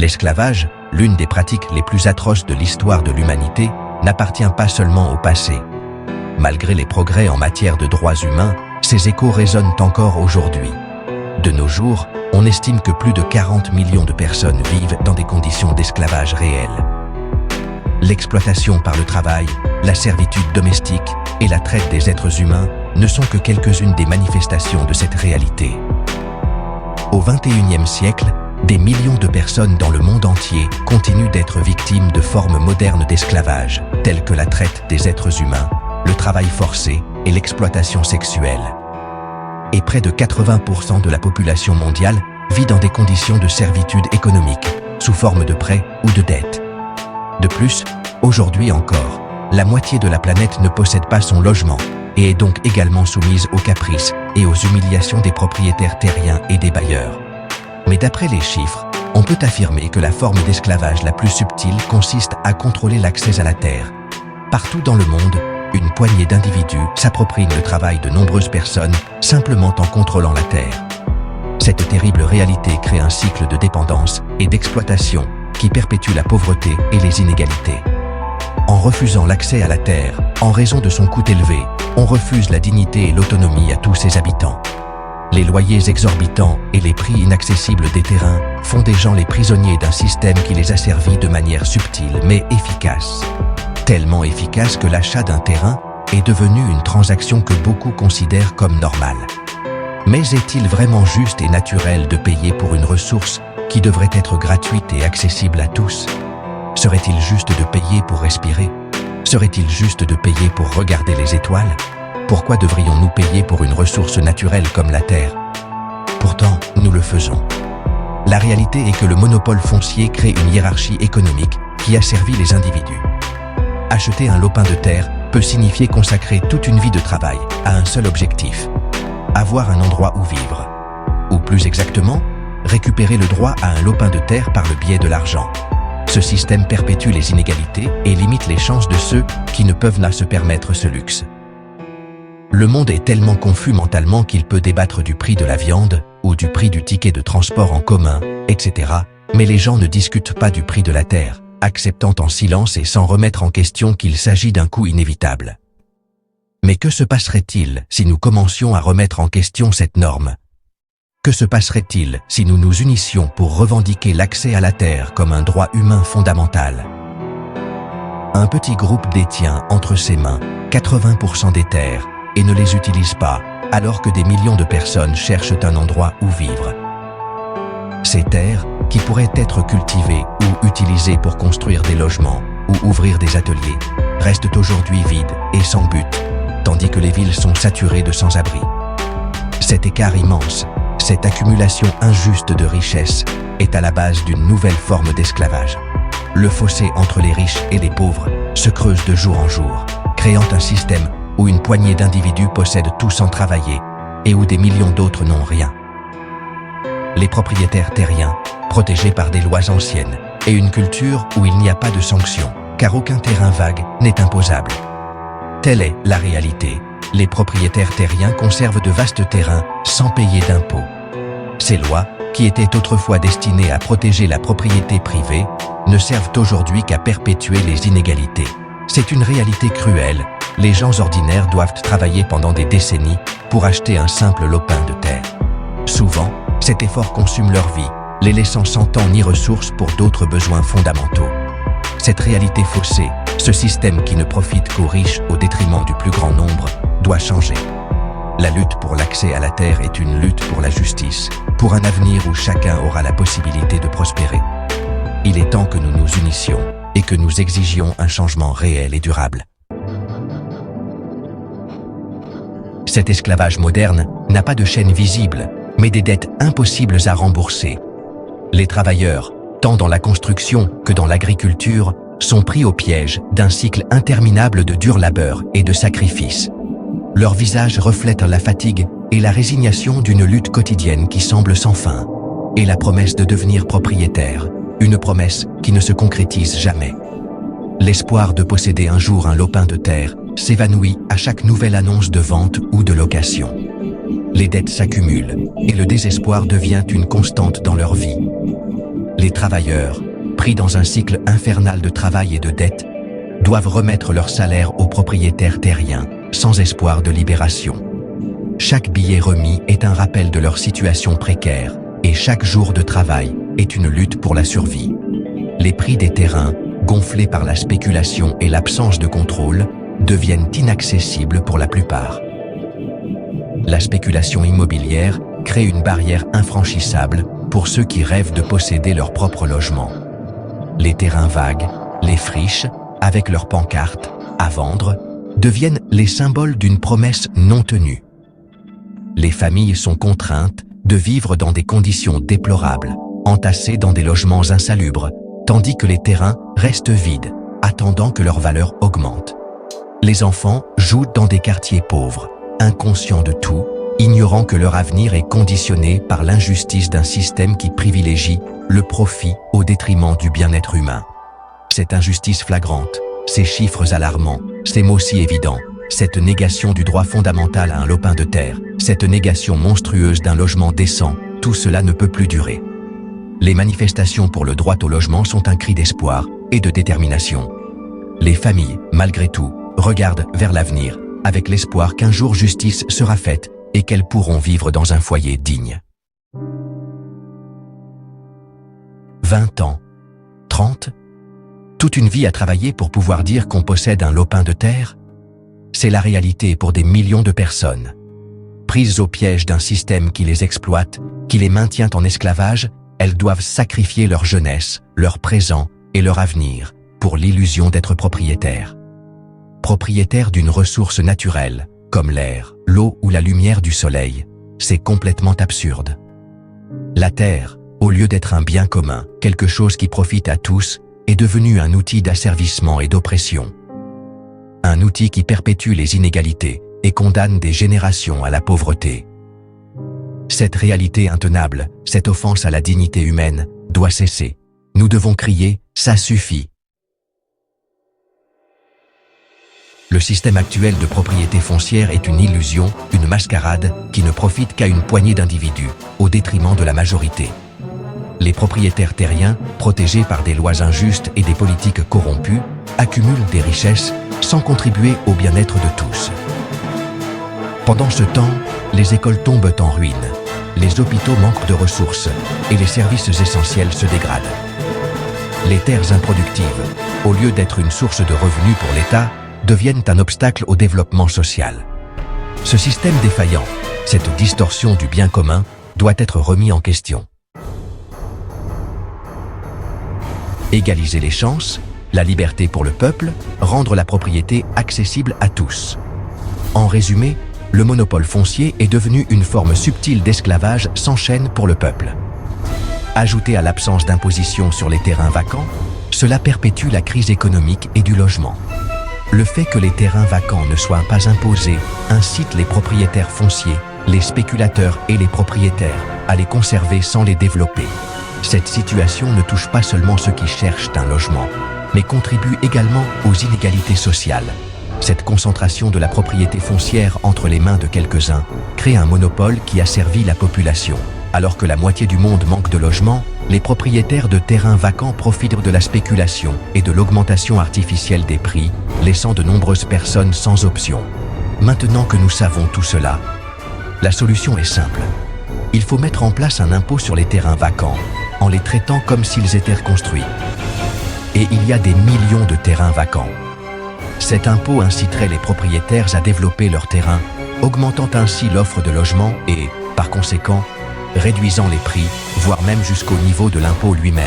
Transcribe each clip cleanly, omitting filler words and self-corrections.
L'esclavage, l'une des pratiques les plus atroces de l'histoire de l'humanité, n'appartient pas seulement au passé. Malgré les progrès en matière de droits humains, ces échos résonnent encore aujourd'hui. De nos jours, on estime que plus de 40 millions de personnes vivent dans des conditions d'esclavage réelles. L'exploitation par le travail, la servitude domestique et la traite des êtres humains ne sont que quelques-unes des manifestations de cette réalité. Au XXIe siècle, des millions de personnes dans le monde entier continuent d'être victimes de formes modernes d'esclavage, telles que la traite des êtres humains, le travail forcé et l'exploitation sexuelle. Et près de 80% de la population mondiale vit dans des conditions de servitude économique, sous forme de prêts ou de dettes. De plus, aujourd'hui encore, la moitié de la planète ne possède pas son logement et est donc également soumise aux caprices et aux humiliations des propriétaires terriens et des bailleurs. Mais d'après les chiffres, on peut affirmer que la forme d'esclavage la plus subtile consiste à contrôler l'accès à la terre. Partout dans le monde, une poignée d'individus s'approprient le travail de nombreuses personnes simplement en contrôlant la terre. Cette terrible réalité crée un cycle de dépendance et d'exploitation qui perpétue la pauvreté et les inégalités. En refusant l'accès à la terre, en raison de son coût élevé, on refuse la dignité et l'autonomie à tous ses habitants. Les loyers exorbitants et les prix inaccessibles des terrains font des gens les prisonniers d'un système qui les asservit de manière subtile mais efficace. Tellement efficace que l'achat d'un terrain est devenu une transaction que beaucoup considèrent comme normale. Mais est-il vraiment juste et naturel de payer pour une ressource qui devrait être gratuite et accessible à tous? Serait-il juste de payer pour respirer? Serait-il juste de payer pour regarder les étoiles? Pourquoi devrions-nous payer pour une ressource naturelle comme la terre? Pourtant, nous le faisons. La réalité est que le monopole foncier crée une hiérarchie économique qui asservit les individus. Acheter un lopin de terre peut signifier consacrer toute une vie de travail à un seul objectif: avoir un endroit où vivre. Ou plus exactement, récupérer le droit à un lopin de terre par le biais de l'argent. Ce système perpétue les inégalités et limite les chances de ceux qui ne peuvent pas se permettre ce luxe. Le monde est tellement confus mentalement qu'il peut débattre du prix de la viande ou du prix du ticket de transport en commun, etc. Mais les gens ne discutent pas du prix de la terre, acceptant en silence et sans remettre en question qu'il s'agit d'un coût inévitable. Mais que se passerait-il si nous commencions à remettre en question cette norme? Que se passerait-il si nous nous unissions pour revendiquer l'accès à la terre comme un droit humain fondamental? Un petit groupe détient entre ses mains 80% des terres et ne les utilise pas, alors que des millions de personnes cherchent un endroit où vivre. Ces terres, qui pourraient être cultivées ou utilisées pour construire des logements ou ouvrir des ateliers, restent aujourd'hui vides et sans but, tandis que les villes sont saturées de sans-abri. Cet écart immense, cette accumulation injuste de richesses, est à la base d'une nouvelle forme d'esclavage. Le fossé entre les riches et les pauvres se creuse de jour en jour, créant un système où une poignée d'individus possèdent tout sans travailler et où des millions d'autres n'ont rien. Les propriétaires terriens, protégés par des lois anciennes, et une culture où il n'y a pas de sanctions, car aucun terrain vague n'est imposable. Telle est la réalité. Les propriétaires terriens conservent de vastes terrains sans payer d'impôts. Ces lois, qui étaient autrefois destinées à protéger la propriété privée, ne servent aujourd'hui qu'à perpétuer les inégalités. C'est une réalité cruelle. Les gens ordinaires doivent travailler pendant des décennies pour acheter un simple lopin de terre. Souvent, cet effort consume leur vie, les laissant sans temps ni ressources pour d'autres besoins fondamentaux. Cette réalité faussée, ce système qui ne profite qu'aux riches au détriment du plus grand nombre, doit changer. La lutte pour l'accès à la terre est une lutte pour la justice, pour un avenir où chacun aura la possibilité de prospérer. Il est temps que nous nous unissions et que nous exigions un changement réel et durable. Cet esclavage moderne n'a pas de chaîne visible, mais des dettes impossibles à rembourser. Les travailleurs, tant dans la construction que dans l'agriculture, sont pris au piège d'un cycle interminable de dur labeur et de sacrifices. Leurs visages reflètent la fatigue et la résignation d'une lutte quotidienne qui semble sans fin, et la promesse de devenir propriétaire, une promesse qui ne se concrétise jamais. L'espoir de posséder un jour un lopin de terre s'évanouit à chaque nouvelle annonce de vente ou de location. Les dettes s'accumulent et le désespoir devient une constante dans leur vie. Les travailleurs, pris dans un cycle infernal de travail et de dette, doivent remettre leur salaire aux propriétaires terriens, sans espoir de libération. Chaque billet remis est un rappel de leur situation précaire, et chaque jour de travail est une lutte pour la survie. Les prix des terrains, gonflés par la spéculation et l'absence de contrôle, deviennent inaccessibles pour la plupart. La spéculation immobilière crée une barrière infranchissable pour ceux qui rêvent de posséder leur propre logement. Les terrains vagues, les friches, avec leurs pancartes « à vendre », deviennent les symboles d'une promesse non tenue. Les familles sont contraintes de vivre dans des conditions déplorables, entassées dans des logements insalubres, tandis que les terrains restent vides, attendant que leur valeur augmente. Les enfants jouent dans des quartiers pauvres, inconscients de tout, ignorant que leur avenir est conditionné par l'injustice d'un système qui privilégie le profit au détriment du bien-être humain. Cette injustice flagrante, ces chiffres alarmants, ces mots si évidents, cette négation du droit fondamental à un lopin de terre, cette négation monstrueuse d'un logement décent, tout cela ne peut plus durer. Les manifestations pour le droit au logement sont un cri d'espoir et de détermination. Les familles, malgré tout, regardent vers l'avenir, avec l'espoir qu'un jour justice sera faite et qu'elles pourront vivre dans un foyer digne. 20 ans, 30, toute une vie à travailler pour pouvoir dire qu'on possède un lopin de terre? C'est la réalité pour des millions de personnes. Prises au piège d'un système qui les exploite, qui les maintient en esclavage, elles doivent sacrifier leur jeunesse, leur présent et leur avenir pour l'illusion d'être propriétaires. Propriétaires d'une ressource naturelle, comme l'air, l'eau ou la lumière du soleil, c'est complètement absurde. La terre, au lieu d'être un bien commun, quelque chose qui profite à tous, est devenue un outil d'asservissement et d'oppression. Un outil qui perpétue les inégalités et condamne des générations à la pauvreté. Cette réalité intenable, cette offense à la dignité humaine, doit cesser. Nous devons crier « ça suffit ». Le système actuel de propriété foncière est une illusion, une mascarade qui ne profite qu'à une poignée d'individus, au détriment de la majorité. Les propriétaires terriens, protégés par des lois injustes et des politiques corrompues, accumulent des richesses sans contribuer au bien-être de tous. Pendant ce temps, les écoles tombent en ruine, les hôpitaux manquent de ressources et les services essentiels se dégradent. Les terres improductives, au lieu d'être une source de revenus pour l'État, deviennent un obstacle au développement social. Ce système défaillant, cette distorsion du bien commun, doit être remis en question. Égaliser les chances, la liberté pour le peuple, rendre la propriété accessible à tous. En résumé, le monopole foncier est devenu une forme subtile d'esclavage sans chaîne pour le peuple. Ajouté à l'absence d'imposition sur les terrains vacants, cela perpétue la crise économique et du logement. Le fait que les terrains vacants ne soient pas imposés incite les propriétaires fonciers, les spéculateurs et les propriétaires à les conserver sans les développer. Cette situation ne touche pas seulement ceux qui cherchent un logement, mais contribue également aux inégalités sociales. Cette concentration de la propriété foncière entre les mains de quelques-uns crée un monopole qui asservit la population. Alors que la moitié du monde manque de logement, les propriétaires de terrains vacants profitent de la spéculation et de l'augmentation artificielle des prix, laissant de nombreuses personnes sans option. Maintenant que nous savons tout cela, la solution est simple. Il faut mettre en place un impôt sur les terrains vacants, en les traitant comme s'ils étaient reconstruits. Et il y a des millions de terrains vacants. Cet impôt inciterait les propriétaires à développer leurs terrains, augmentant ainsi l'offre de logements et, par conséquent, réduisant les prix, voire même jusqu'au niveau de l'impôt lui-même.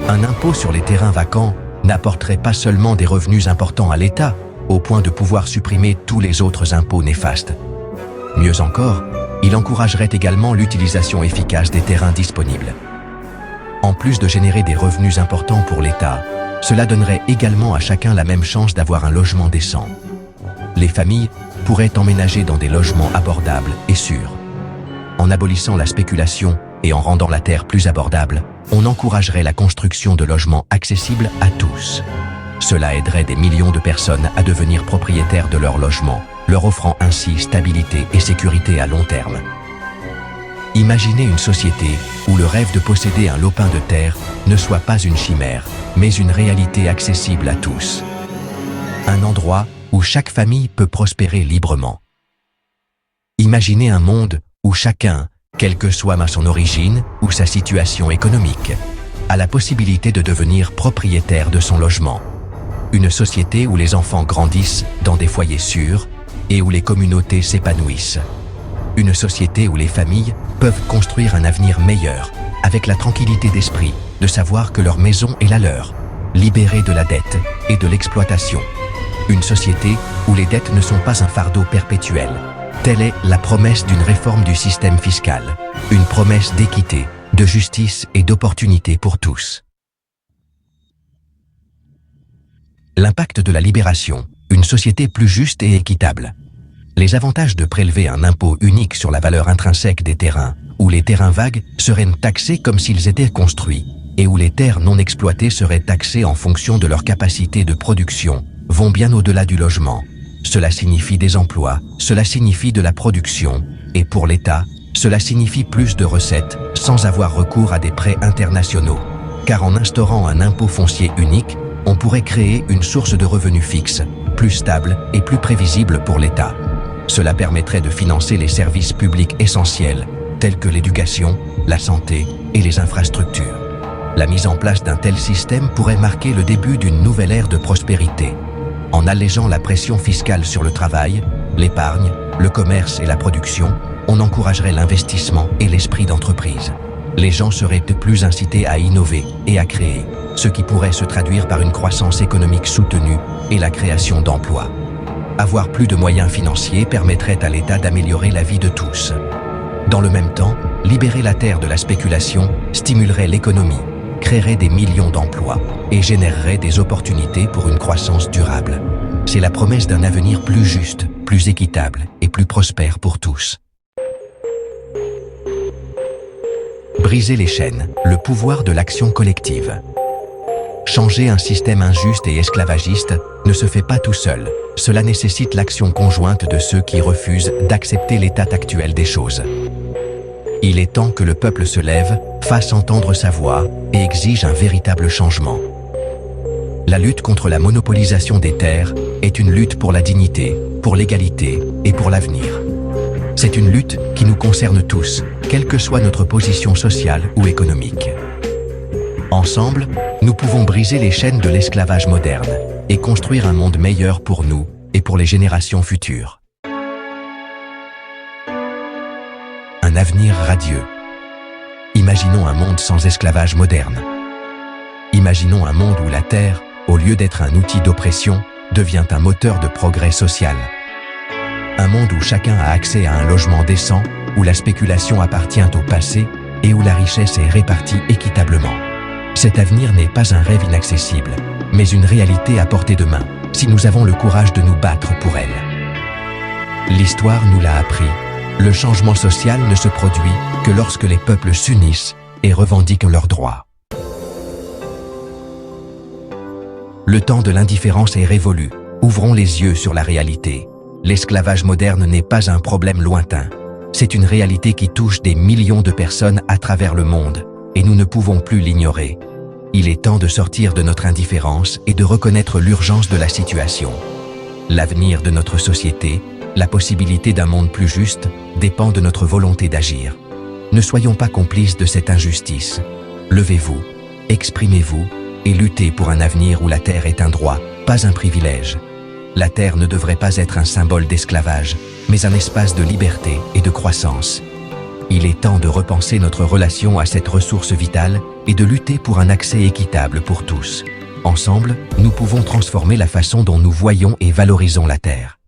Un impôt sur les terrains vacants n'apporterait pas seulement des revenus importants à l'État, au point de pouvoir supprimer tous les autres impôts néfastes. Mieux encore, il encouragerait également l'utilisation efficace des terrains disponibles. En plus de générer des revenus importants pour l'État, cela donnerait également à chacun la même chance d'avoir un logement décent. Les familles pourraient emménager dans des logements abordables et sûrs. En abolissant la spéculation et en rendant la terre plus abordable, on encouragerait la construction de logements accessibles à tous. Cela aiderait des millions de personnes à devenir propriétaires de leur logement, leur offrant ainsi stabilité et sécurité à long terme. Imaginez une société où le rêve de posséder un lopin de terre ne soit pas une chimère, mais une réalité accessible à tous. Un endroit où chaque famille peut prospérer librement. Imaginez un monde où chacun, quelle que soit son origine ou sa situation économique, a la possibilité de devenir propriétaire de son logement. Une société où les enfants grandissent dans des foyers sûrs et où les communautés s'épanouissent. Une société où les familles peuvent construire un avenir meilleur, avec la tranquillité d'esprit de savoir que leur maison est la leur, libérée de la dette et de l'exploitation. Une société où les dettes ne sont pas un fardeau perpétuel. Telle est la promesse d'une réforme du système fiscal, une promesse d'équité, de justice et d'opportunité pour tous. L'impact de la libération, une société plus juste et équitable. Les avantages de prélever un impôt unique sur la valeur intrinsèque des terrains, où les terrains vagues seraient taxés comme s'ils étaient construits, et où les terres non exploitées seraient taxées en fonction de leur capacité de production, vont bien au-delà du logement. Cela signifie des emplois, cela signifie de la production, et pour l'État, cela signifie plus de recettes sans avoir recours à des prêts internationaux. Car en instaurant un impôt foncier unique, on pourrait créer une source de revenus fixe, plus stable et plus prévisible pour l'État. Cela permettrait de financer les services publics essentiels, tels que l'éducation, la santé et les infrastructures. La mise en place d'un tel système pourrait marquer le début d'une nouvelle ère de prospérité. En allégeant la pression fiscale sur le travail, l'épargne, le commerce et la production, on encouragerait l'investissement et l'esprit d'entreprise. Les gens seraient plus incités à innover et à créer, ce qui pourrait se traduire par une croissance économique soutenue et la création d'emplois. Avoir plus de moyens financiers permettrait à l'État d'améliorer la vie de tous. Dans le même temps, libérer la terre de la spéculation stimulerait l'économie, créerait des millions d'emplois et générerait des opportunités pour une croissance durable. C'est la promesse d'un avenir plus juste, plus équitable et plus prospère pour tous. Briser les chaînes, le pouvoir de l'action collective. Changer un système injuste et esclavagiste ne se fait pas tout seul. Cela nécessite l'action conjointe de ceux qui refusent d'accepter l'état actuel des choses. Il est temps que le peuple se lève, fasse entendre sa voix et exige un véritable changement. La lutte contre la monopolisation des terres est une lutte pour la dignité, pour l'égalité et pour l'avenir. C'est une lutte qui nous concerne tous, quelle que soit notre position sociale ou économique. Ensemble, nous pouvons briser les chaînes de l'esclavage moderne et construire un monde meilleur pour nous et pour les générations futures. Un avenir radieux. Imaginons un monde sans esclavage moderne. Imaginons un monde où la terre, au lieu d'être un outil d'oppression, devient un moteur de progrès social. Un monde où chacun a accès à un logement décent, où la spéculation appartient au passé et où la richesse est répartie équitablement. Cet avenir n'est pas un rêve inaccessible, mais une réalité à portée de main, si nous avons le courage de nous battre pour elle. L'histoire nous l'a appris. Le changement social ne se produit que lorsque les peuples s'unissent et revendiquent leurs droits. Le temps de l'indifférence est révolu. Ouvrons les yeux sur la réalité. L'esclavage moderne n'est pas un problème lointain. C'est une réalité qui touche des millions de personnes à travers le monde, et nous ne pouvons plus l'ignorer. Il est temps de sortir de notre indifférence et de reconnaître l'urgence de la situation. L'avenir de notre société, la possibilité d'un monde plus juste, dépend de notre volonté d'agir. Ne soyons pas complices de cette injustice. Levez-vous, exprimez-vous et luttez pour un avenir où la terre est un droit, pas un privilège. La terre ne devrait pas être un symbole d'esclavage, mais un espace de liberté et de croissance. Il est temps de repenser notre relation à cette ressource vitale et de lutter pour un accès équitable pour tous. Ensemble, nous pouvons transformer la façon dont nous voyons et valorisons la terre.